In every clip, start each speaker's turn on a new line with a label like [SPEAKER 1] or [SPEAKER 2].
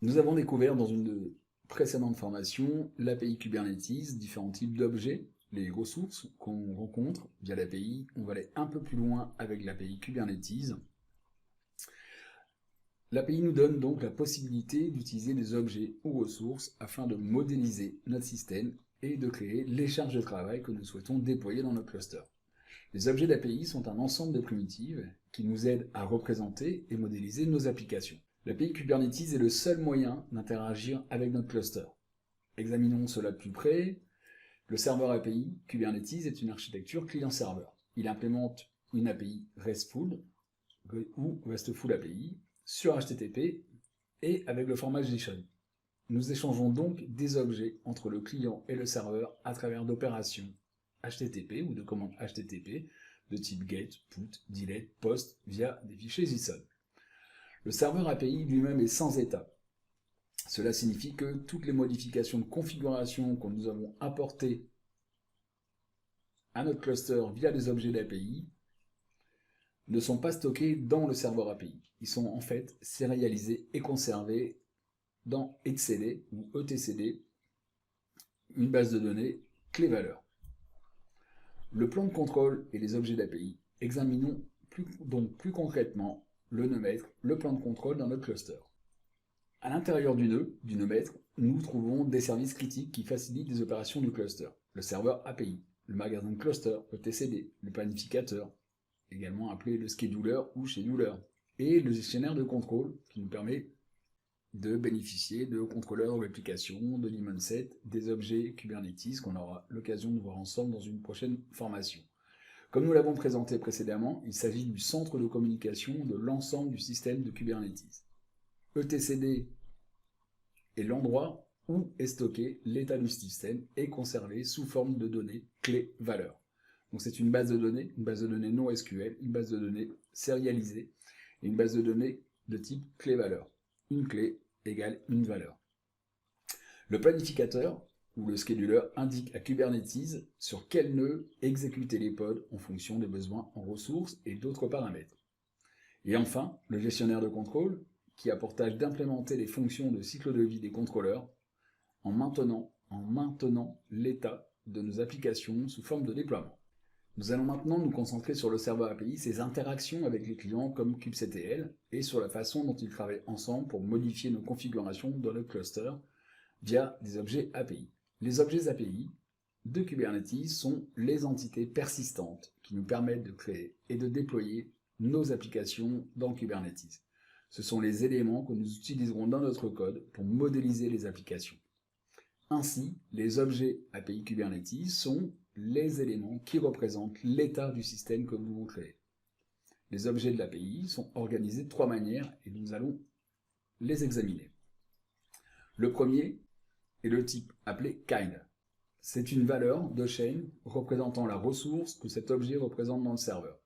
[SPEAKER 1] Nous avons découvert dans une précédente formation l'API Kubernetes, différents types d'objets, les ressources qu'on rencontre via l'API. On va aller un peu plus loin avec l'API Kubernetes. L'API nous donne donc la possibilité d'utiliser des objets ou ressources afin de modéliser notre système et de créer les charges de travail que nous souhaitons déployer dans notre cluster. Les objets d'API sont un ensemble de primitives qui nous aident à représenter et modéliser nos applications. L'API Kubernetes est le seul moyen d'interagir avec notre cluster. Examinons cela de plus près. Le serveur API Kubernetes est une architecture client-serveur. Il implémente une API RESTful ou RESTful API sur HTTP et avec le format JSON. Nous échangeons donc des objets entre le client et le serveur à travers d'opérations HTTP ou de commandes HTTP de type GET, PUT, DELETE, POST via des fichiers JSON. Le serveur API lui-même est sans état. Cela signifie que toutes les modifications de configuration que nous avons apportées à notre cluster via les objets d'API ne sont pas stockées dans le serveur API. Ils sont en fait sérialisés et conservés dans etcd ou etcd, une base de données clé-valeur. Le plan de contrôle et les objets d'API. Examinons donc plus concrètement le nœud-maître, le plan de contrôle dans notre cluster. À l'intérieur du nœud-maître, nous trouvons des services critiques qui facilitent les opérations du cluster. Le serveur API, le magasin de cluster, etcd, le planificateur, également appelé le scheduler ou scheduler, et le gestionnaire de contrôle qui nous permet de bénéficier de contrôleurs de réplication, de daemon set, des objets Kubernetes qu'on aura l'occasion de voir ensemble dans une prochaine formation. Comme nous l'avons présenté précédemment, il s'agit du centre de communication de l'ensemble du système de Kubernetes. etcd est l'endroit où est stocké l'état du système et conservé sous forme de données clé-valeur. Donc c'est une base de données non SQL, une base de données sérialisée et une base de données de type clé-valeur. Une clé égale une valeur. Le planificateur ou le scheduler indique à Kubernetes sur quel nœud exécuter les pods en fonction des besoins en ressources et d'autres paramètres. Et enfin, le gestionnaire de contrôle qui a pour tâche d'implémenter les fonctions de cycle de vie des contrôleurs en maintenant l'état de nos applications sous forme de déploiement. Nous allons maintenant nous concentrer sur le serveur API, ses interactions avec les clients comme kubectl et sur la façon dont ils travaillent ensemble pour modifier nos configurations dans le cluster via des objets API. Les objets API de Kubernetes sont les entités persistantes qui nous permettent de créer et de déployer nos applications dans Kubernetes. Ce sont les éléments que nous utiliserons dans notre code pour modéliser les applications. Ainsi, les objets API Kubernetes sont les éléments qui représentent l'état du système que nous voulons créer. Les objets de l'API sont organisés de trois manières et nous allons les examiner. Le premier est le type appelé kind. C'est une valeur de chaîne représentant la ressource que cet objet représente dans le serveur.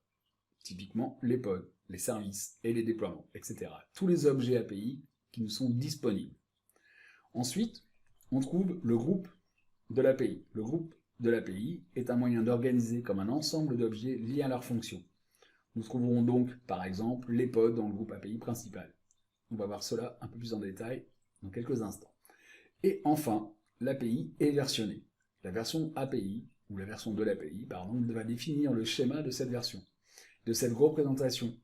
[SPEAKER 1] Typiquement les pods, les services et les déploiements, etc. Tous les objets API qui nous sont disponibles. Ensuite, on trouve le groupe de l'API. Le groupe de l'API est un moyen d'organiser comme un ensemble d'objets liés à leur fonction. Nous trouverons donc, par exemple, les pods dans le groupe API principal. On va voir cela un peu plus en détail dans quelques instants. Et enfin, l'API est versionnée. La version API, ou la version de l'API, pardon, va définir le schéma de cette version, de cette représentation,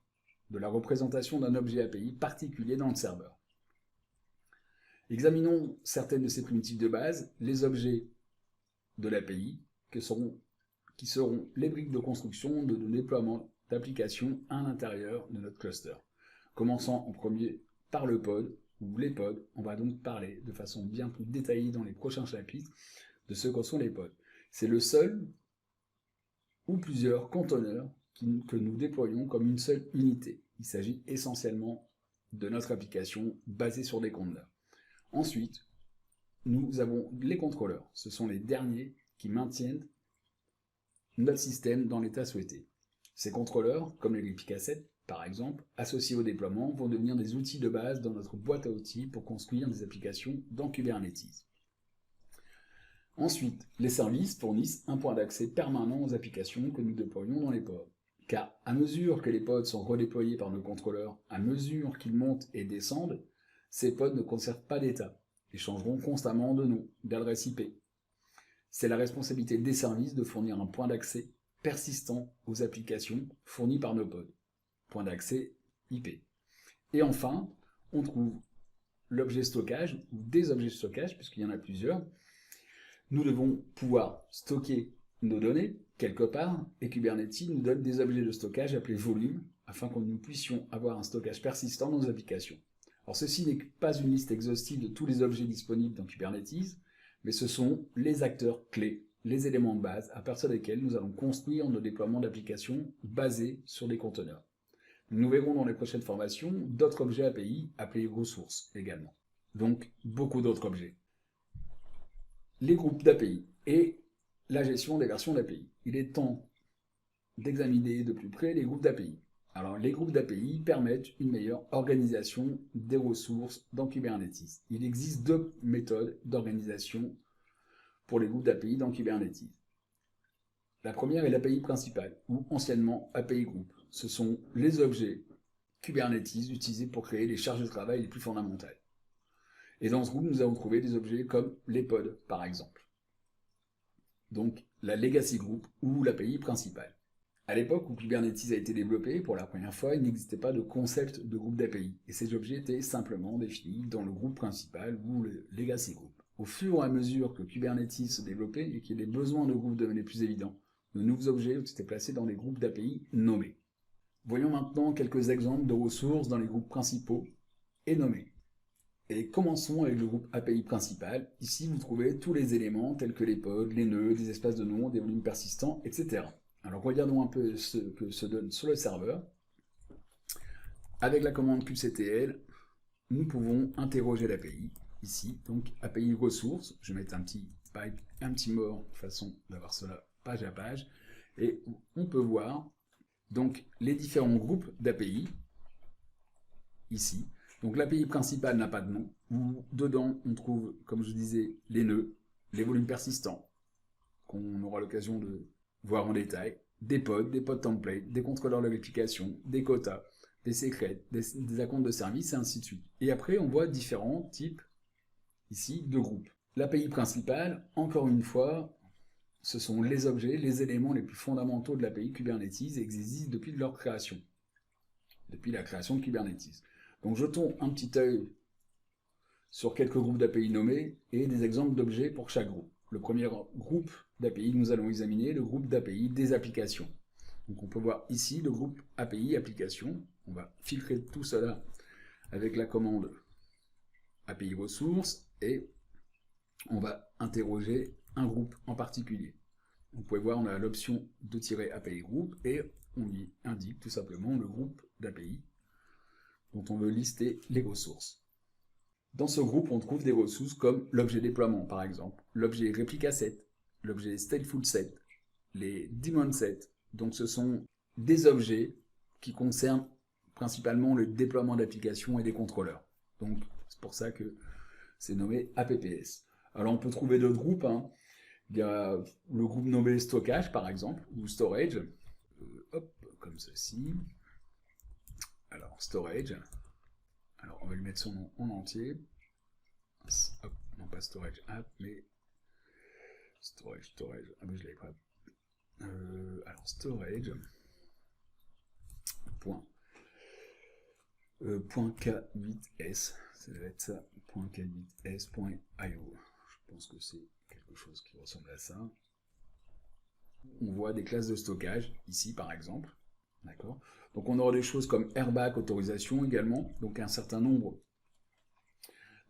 [SPEAKER 1] de la représentation d'un objet API particulier dans le serveur. Examinons certaines de ces primitives de base, les objets de l'API, qui seront les briques de construction de déploiement d'applications à l'intérieur de notre cluster. Commençant en premier par le pod, ou les pods, on va donc parler de façon bien plus détaillée dans les prochains chapitres de ce que sont les pods. C'est le seul ou plusieurs conteneurs que nous déployons comme une seule unité. Il s'agit essentiellement de notre application basée sur des conteneurs. Ensuite, nous avons les contrôleurs. Ce sont les derniers qui maintiennent notre système dans l'état souhaité. Ces contrôleurs, comme les replicasets par exemple, associés au déploiement, vont devenir des outils de base dans notre boîte à outils pour construire des applications dans Kubernetes. Ensuite, les services fournissent un point d'accès permanent aux applications que nous déployons dans les pods. Car à mesure que les pods sont redéployés par nos contrôleurs, à mesure qu'ils montent et descendent, Ces pods ne conservent pas d'état et changeront constamment de nom, d'adresse IP. C'est la responsabilité des services de fournir un point d'accès persistant aux applications fournies par nos pods. Point d'accès IP. Et enfin, on trouve l'objet stockage ou des objets de stockage, puisqu'il y en a plusieurs. Nous devons pouvoir stocker nos données quelque part, et Kubernetes nous donne des objets de stockage appelés volumes, afin que nous puissions avoir un stockage persistant dans nos applications. Alors ceci n'est pas une liste exhaustive de tous les objets disponibles dans Kubernetes, mais ce sont les acteurs clés, les éléments de base à partir desquels nous allons construire nos déploiements d'applications basés sur des conteneurs. Nous verrons dans les prochaines formations d'autres objets API appelés ressources également. Donc beaucoup d'autres objets. Les groupes d'API et la gestion des versions d'API. Il est temps d'examiner de plus près les groupes d'API. Alors, les groupes d'API permettent une meilleure organisation des ressources dans Kubernetes. Il existe deux méthodes d'organisation pour les groupes d'API dans Kubernetes. La première est l'API principale, ou anciennement API Group. Ce sont les objets Kubernetes utilisés pour créer les charges de travail les plus fondamentales. Et dans ce groupe, nous allons trouver des objets comme les pods, par exemple. Donc, la Legacy Group ou l'API principale. À l'époque où Kubernetes a été développé, pour la première fois, il n'existait pas de concept de groupe d'API, et ces objets étaient simplement définis dans le groupe principal ou le Legacy Group. Au fur et à mesure que Kubernetes se développait et que les besoins de groupe devenaient plus évidents, de nouveaux objets ont été placés dans des groupes d'API nommés. Voyons maintenant quelques exemples de ressources dans les groupes principaux et nommés. Et commençons avec le groupe API principal. Ici, vous trouvez tous les éléments tels que les pods, les nœuds, des espaces de nom, des volumes persistants, etc. Alors regardons un peu ce que se donne sur le serveur. Avec la commande kubectl, nous pouvons interroger l'API. Ici, donc API ressources. Je vais mettre un petit pipe, un petit more, de façon d'avoir cela page à page. Et on peut voir donc les différents groupes d'API ici. Donc l'API principale n'a pas de nom, où dedans on trouve, comme je disais, les nœuds, les volumes persistants, qu'on aura l'occasion de voir en détail, des pods templates, des contrôleurs de l'application, des quotas, des secrets, des acomptes de service, et ainsi de suite. Et après, on voit différents types, ici, de groupes. L'API principale, encore une fois, ce sont les objets, les éléments les plus fondamentaux de l'API Kubernetes et existent depuis leur création, depuis la création de Kubernetes. Donc jetons un petit œil sur quelques groupes d'API nommés et des exemples d'objets pour chaque groupe. Le premier groupe d'API que nous allons examiner est le groupe d'API des applications. Donc on peut voir ici le groupe API applications. On va filtrer tout cela avec la commande API ressources et on va interroger un groupe en particulier. Vous pouvez voir, on a l'option de tirer API group et on y indique tout simplement le groupe d'API dont on veut lister les ressources. Dans ce groupe, on trouve des ressources comme l'objet déploiement, par exemple, l'objet replica set, l'objet stateful set, les daemon set. Donc ce sont des objets qui concernent principalement le déploiement d'applications et des contrôleurs. Donc c'est pour ça que c'est nommé APPS. Alors on peut trouver d'autres groupes. Il y a le groupe nommé stockage, par exemple, ou storage. Hop, comme ceci. Alors, storage. Alors, on va lui mettre son nom en entier. Hop, non pas storage app, mais storage. Ah ben je l'avais pas. Alors, storage. Point K8S. Ça va être ça. Point K8S.io. Je pense que c'est quelque chose qui ressemble à ça. On voit des classes de stockage, ici par exemple. D'accord. Donc on aura des choses comme airbag autorisation également, donc un certain nombre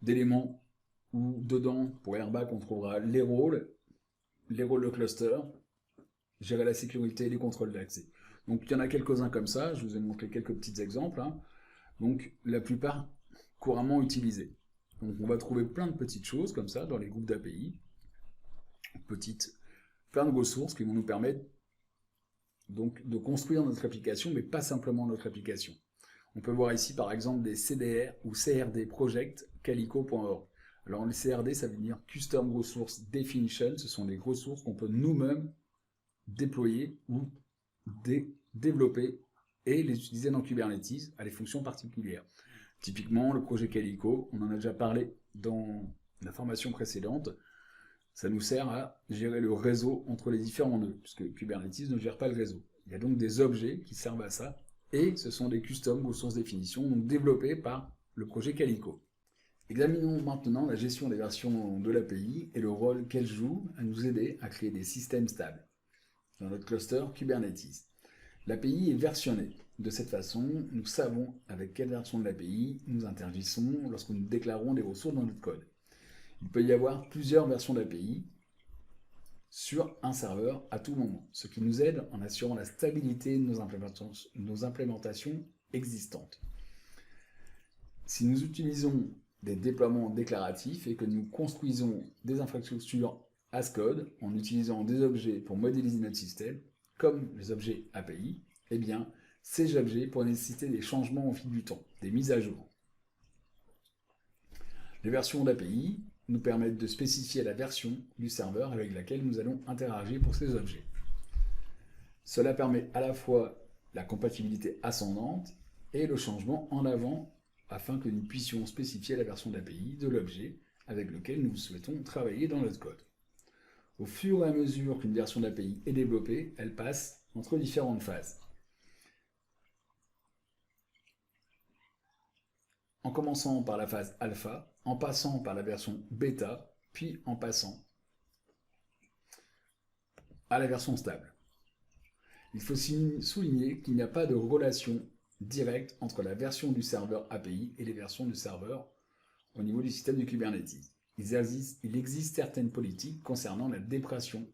[SPEAKER 1] d'éléments où dedans, pour airbag, on trouvera les rôles de cluster, gérer la sécurité et les contrôles d'accès. Donc il y en a quelques-uns comme ça, je vous ai montré quelques petits exemples, donc la plupart couramment utilisés. Donc on va trouver plein de petites choses comme ça dans les groupes d'API, plein de ressources qui vont nous permettre donc de construire notre application, mais pas simplement notre application. On peut voir ici par exemple des CDR ou CRD project calico.org. Alors le CRD, ça veut dire Custom Resource Definition, ce sont des ressources qu'on peut nous-mêmes déployer ou développer et les utiliser dans Kubernetes à des fonctions particulières. Typiquement, le projet Calico, on en a déjà parlé dans la formation précédente, ça nous sert à gérer le réseau entre les différents nœuds, puisque Kubernetes ne gère pas le réseau. Il y a donc des objets qui servent à ça, et ce sont des custom ressources définitions, donc développés par le projet Calico. Examinons maintenant la gestion des versions de l'API et le rôle qu'elle joue à nous aider à créer des systèmes stables dans notre cluster Kubernetes. L'API est versionnée. De cette façon, nous savons avec quelle version de l'API nous interagissons lorsque nous déclarons des ressources dans notre code. Il peut y avoir plusieurs versions d'API sur un serveur à tout moment, ce qui nous aide en assurant la stabilité de nos implémentations existantes. Si nous utilisons des déploiements déclaratifs et que nous construisons des infrastructures as code en utilisant des objets pour modéliser notre système, comme les objets API, eh bien, ces objets pourraient nécessiter des changements au fil du temps, des mises à jour. Les versions d'API nous permettent de spécifier la version du serveur avec laquelle nous allons interagir pour ces objets. Cela permet à la fois la compatibilité ascendante et le changement en avant afin que nous puissions spécifier la version d'API de l'objet avec lequel nous souhaitons travailler dans notre code. Au fur et à mesure qu'une version d'API est développée, elle passe entre différentes phases. En commençant par la phase alpha, en passant par la version bêta, puis en passant à la version stable. Il faut souligner qu'il n'y a pas de relation directe entre la version du serveur API et les versions du serveur au niveau du système de Kubernetes. Il existe certaines politiques concernant la dépréciation.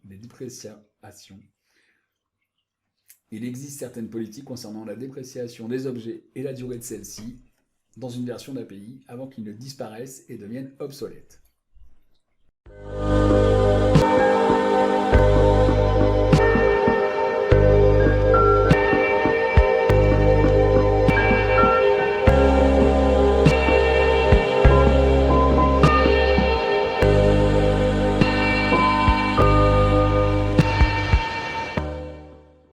[SPEAKER 1] Il existe certaines politiques concernant la dépréciation des objets et la durée de celle-ci dans une version d'API avant qu'ils ne disparaissent et deviennent obsolètes.